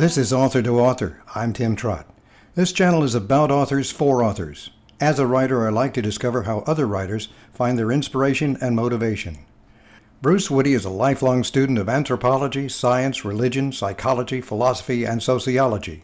This is Author to Author. I'm Tim Trott. This channel is about authors for authors. As a writer, I like to discover how other writers find their inspiration and motivation. BruceWitty is a lifelong student of anthropology, science, religion, psychology, philosophy, and sociology.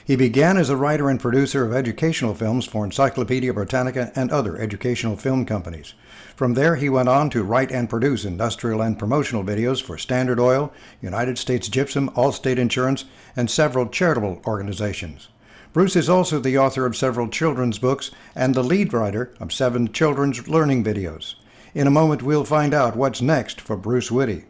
He began as a writer and producer of educational films for Encyclopedia Britannica and other educational film companies. From there, he went on to write and produce industrial and promotional videos for Standard Oil, States Gypsum, Allstate Insurance, and several charitable organizations. Bruce is also the author of several children's books and the lead writer of 7 children's learning videos. In a moment, we'll find out what's next for BruceWitty.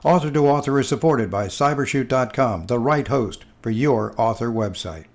Author to Author is supported by Cybershoot.com, the right host for your author website.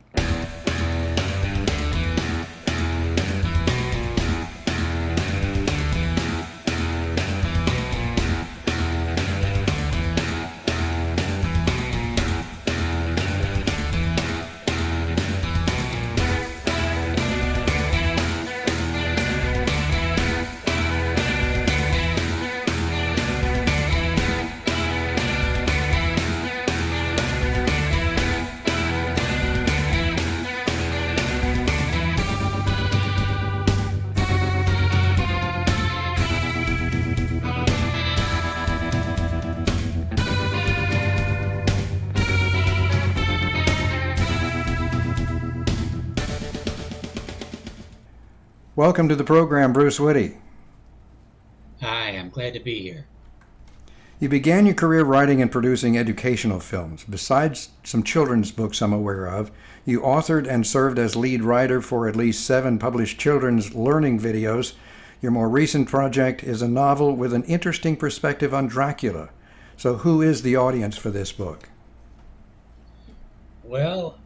Welcome to the program, BruceWitty. Hi, I'm glad to be here. You began your career writing and producing educational films. Besides some children's books I'm aware of, you authored and served as lead writer for at least 7 published children's learning videos. Your more recent project is a novel with an interesting perspective on Dracula. So who is the audience for this book? Well,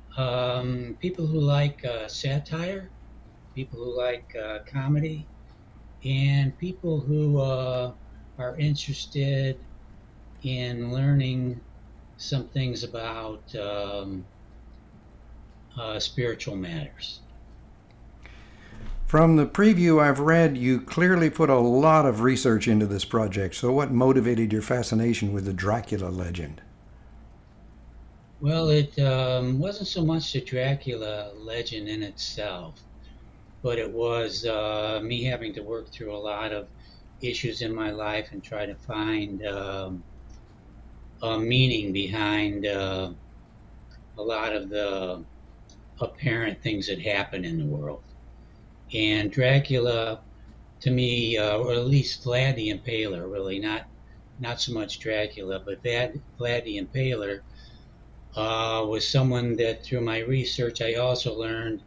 people who like satire, people who like comedy, and people who are interested in learning some things about spiritual matters. From the preview I've read, you clearly put a lot of research into this project. So what motivated your fascination with the Dracula legend? Well, it wasn't so much the Dracula legend in itself, but it was me having to work through a lot of issues in my life and try to find a meaning behind a lot of the apparent things that happen in the world. And Dracula, to me, or at least Vlad the Impaler, really, not so much Dracula, but Vlad the Impaler was someone that through my research I also learned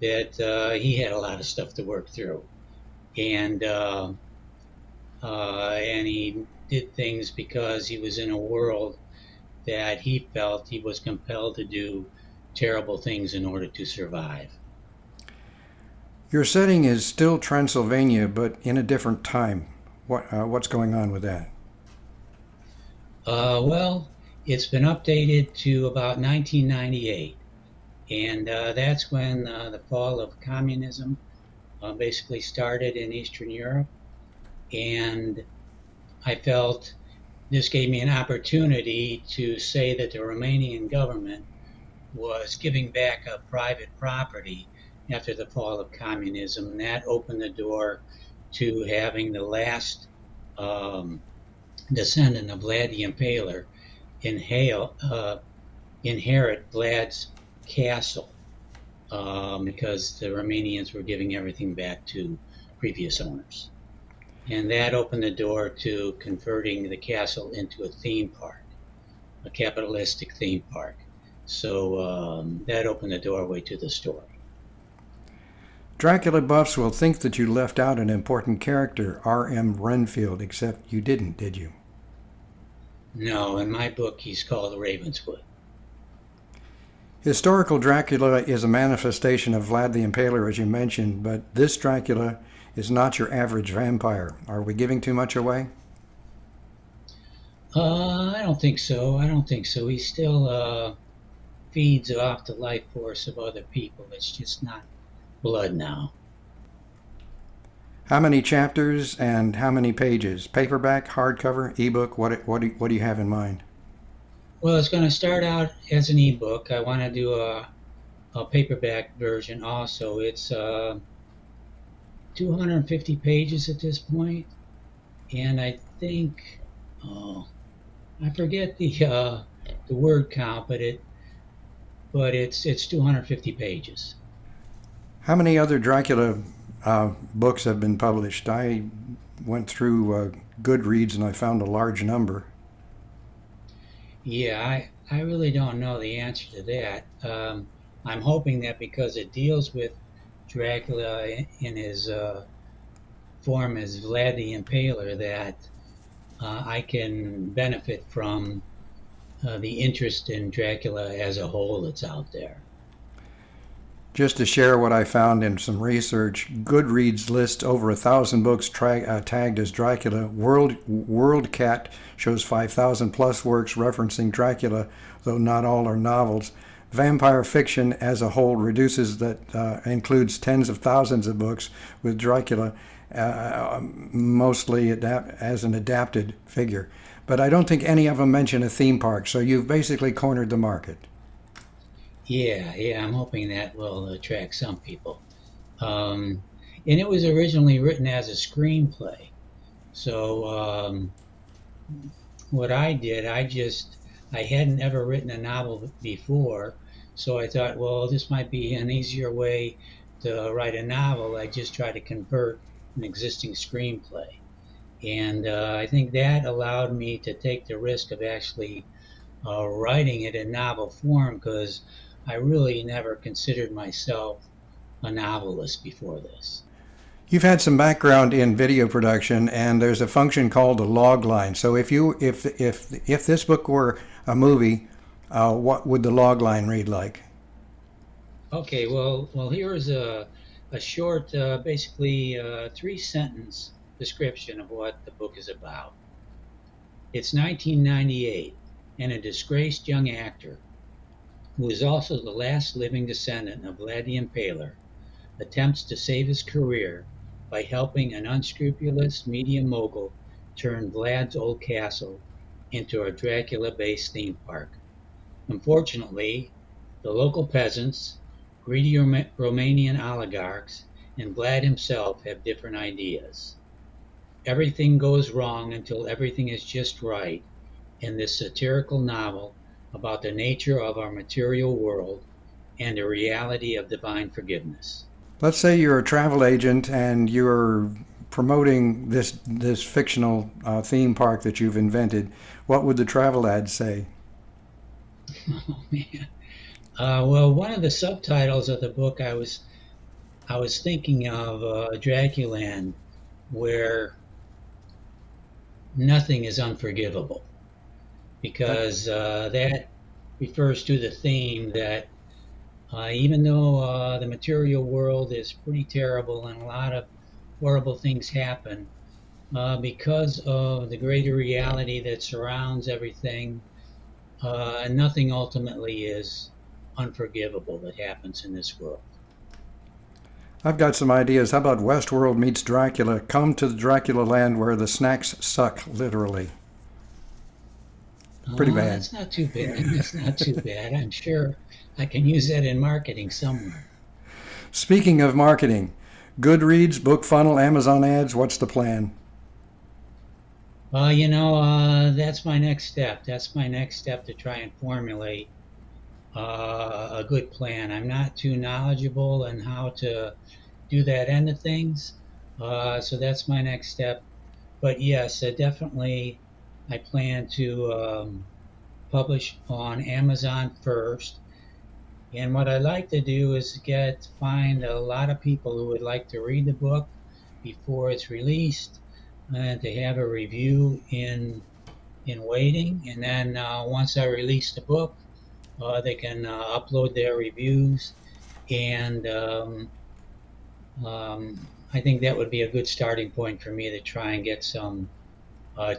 that he had a lot of stuff to work through, and he did things because he was in a world that he felt he was compelled to do terrible things in order to survive. Your setting is still Transylvania, but in a different time. What's going on with that? Well, it's been updated to about 1998. And that's when the fall of communism basically started in Eastern Europe. And I felt this gave me an opportunity to say that the Romanian government was giving back up private property after the fall of communism. And that opened the door to having the last descendant of Vlad the Impaler inherit Vlad's castle, because the Romanians were giving everything back to previous owners. And that opened the door to converting the castle into a theme park, a capitalistic theme park. So that opened the doorway to the story. Dracula buffs will think that you left out an important character, R.M. Renfield, except you didn't, did you? No, in my book he's called Ravenswood. Historical Dracula is a manifestation of Vlad the Impaler, as you mentioned, but this Dracula is not your average vampire. Are we giving too much away? I don't think so. He still feeds off the life force of other people. It's just not blood now. How many chapters and how many pages? Paperback, hardcover, ebook? What do you have in mind? Well, it's going to start out as an ebook. I want to do a paperback version also. It's 250 pages at this point, and I think, oh, I forget the word count, but it's 250 pages. How many other Dracula books have been published? I went through Goodreads and I found a large number. Yeah, I really don't know the answer to that. I'm hoping that because it deals with Dracula in his form as Vlad the Impaler, that I can benefit from the interest in Dracula as a whole that's out there. Just to share what I found in some research, Goodreads lists over 1,000 books tagged as Dracula. WorldCat shows 5,000 plus works referencing Dracula, though not all are novels. Vampire fiction as a whole reduces that includes tens of thousands of books with Dracula mostly as an adapted figure. But I don't think any of them mention a theme park, so you've basically cornered the market. Yeah, I'm hoping that will attract some people. Um, and it was originally written as a screenplay. So what I did, I hadn't ever written a novel before, so I thought, well, this might be an easier way to write a novel. I just try to convert an existing screenplay. And I think that allowed me to take the risk of actually writing it in novel form because I really never considered myself a novelist before this. You've had some background in video production, and there's a function called a log line. So if this book were a movie, what would the log line read like? Okay, well, here's a short, basically 3 sentence description of what the book is about. It's 1998, and a disgraced young actor, who is also the last living descendant of Vlad the Impaler, attempts to save his career by helping an unscrupulous media mogul turn Vlad's old castle into a Dracula-based theme park. Unfortunately, the local peasants, greedy Romanian oligarchs, and Vlad himself have different ideas. Everything goes wrong until everything is just right in this satirical novel about the nature of our material world and the reality of divine forgiveness. Let's say you're a travel agent and you're promoting this fictional theme park that you've invented. What would the travel ad say? Oh man. Well, one of the subtitles of the book I was thinking of Draculand, where nothing is unforgivable, because that refers to the theme that even though the material world is pretty terrible and a lot of horrible things happen, because of the greater reality that surrounds everything, nothing ultimately is unforgivable that happens in this world. I've got some ideas. How about Westworld meets Dracula? Come to the Dracula land where the snacks suck, literally. Pretty Oh, bad. that's not too bad. That's not too bad. I'm sure I can use that in marketing somewhere. Speaking of marketing, Goodreads, BookFunnel, Amazon ads, what's the plan? That's my next step. That's my next step to try and formulate a good plan. I'm not too knowledgeable in how to do that end of things, so that's my next step. But yes, definitely, I plan to publish on Amazon first. And what I like to do is find a lot of people who would like to read the book before it's released, and to have a review in waiting. And then once I release the book, they can upload their reviews, and I think that would be a good starting point for me to try and get some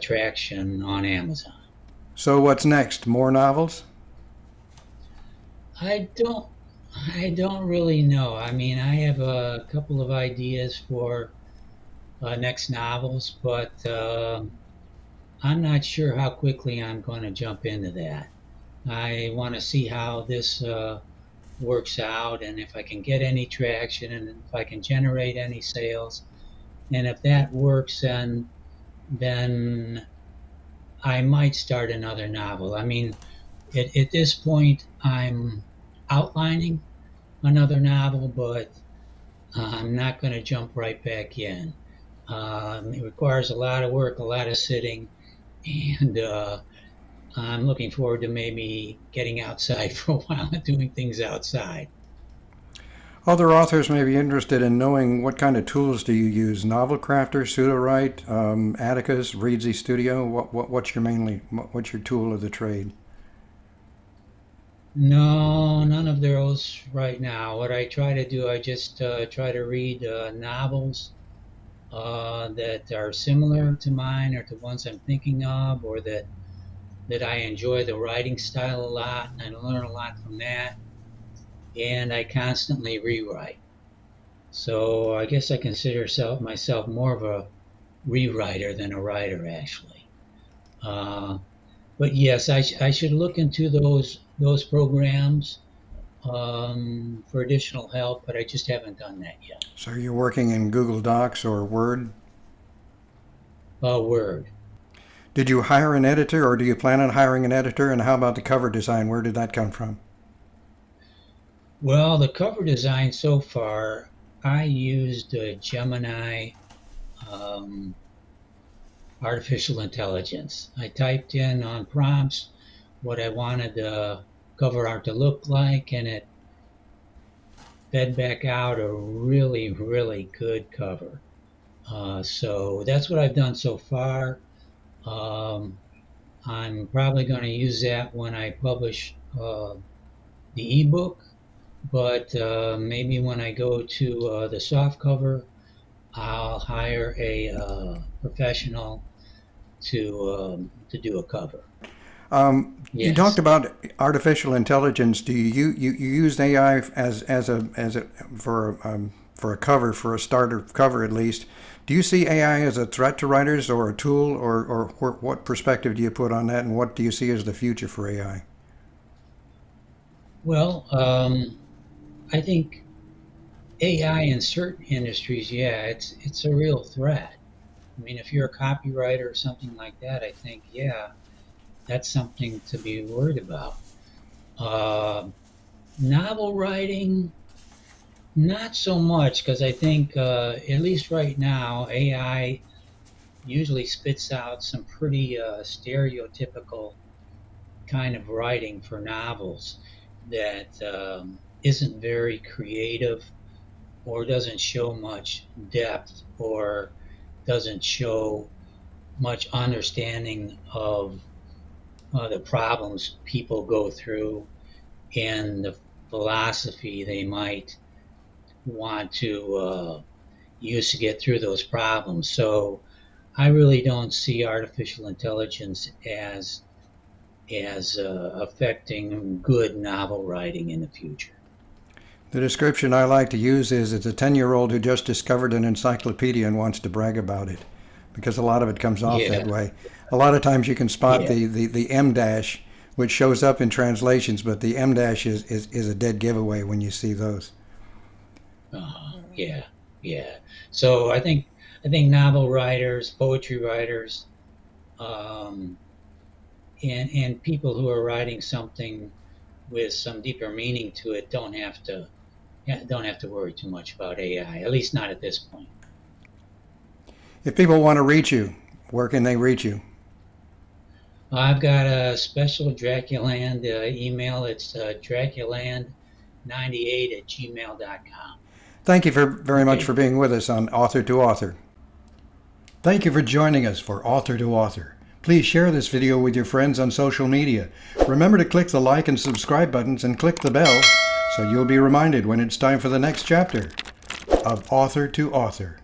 traction on Amazon. So what's next? More novels? I don't, I don't really know. I mean, I have a couple of ideas for next novels, but I'm not sure how quickly I'm going to jump into that. I want to see how this works out, and if I can get any traction, and if I can generate any sales. And if that works, then I might start another novel. I mean, at this point, I'm outlining another novel, but I'm not going to jump right back in. It requires a lot of work, a lot of sitting, and I'm looking forward to maybe getting outside for a while and doing things outside. Other authors may be interested in knowing what kind of tools do you use? Novel Crafter, Pseudo-Write, Atticus, Readsy Studio. What's your tool of the trade? No, none of those right now. What I try to do, I just try to read novels that are similar to mine or to ones I'm thinking of, or that I enjoy the writing style a lot and I learn a lot from that. And I constantly rewrite. So I guess I consider myself more of a rewriter than a writer, actually. Uh, but yes, I should look into those programs for additional help, but I just haven't done that yet. So you're working in Google Docs or Word? Word. Did you hire an editor, or do you plan on hiring an editor? And how about the cover design? Where did that come from? Well, the cover design so far, I used Gemini um, artificial intelligence. I typed in on prompts what I wanted the cover art to look like, and it fed back out a really, really good cover. So that's what I've done so far. Um, I'm probably going to use that when I publish the ebook, but maybe when I go to the soft cover, I'll hire a professional to do a cover. You talked Yes. about artificial intelligence. Do you use AI as a for a cover, for a starter cover at least? Do you see AI as a threat to writers or a tool, or what perspective do you put on that, and what do you see as the future for AI? Well, I think AI in certain industries, yeah, it's a real threat. I mean, if you're a copywriter or something like that, I think, yeah, that's something to be worried about. Uh, Novel writing, not so much, because I think, at least right now, AI usually spits out some pretty stereotypical kind of writing for novels that isn't very creative or doesn't show much depth or doesn't show much understanding of the problems people go through and the philosophy they might want to use to get through those problems. So I really don't see artificial intelligence as affecting good novel writing in the future. The description I like to use is it's a 10-year-old who just discovered an encyclopedia and wants to brag about it, because a lot of it comes off that Yeah, way. A lot of times you can spot yeah, the M dash, which shows up in translations, but the M dash is a dead giveaway when you see those. yeah, yeah. So I think novel writers, poetry writers, um, and people who are writing something with some deeper meaning to it don't have to worry too much about AI. At least not at this point. If people want to reach you, where can they reach you? I've got a special Draculand email. It's draculand98@gmail.com. Thank you very much Okay. for being with us on Author to Author. Thank you for joining us for Author to Author. Please share this video with your friends on social media. Remember to click the like and subscribe buttons and click the bell so you'll be reminded when it's time for the next chapter of Author to Author.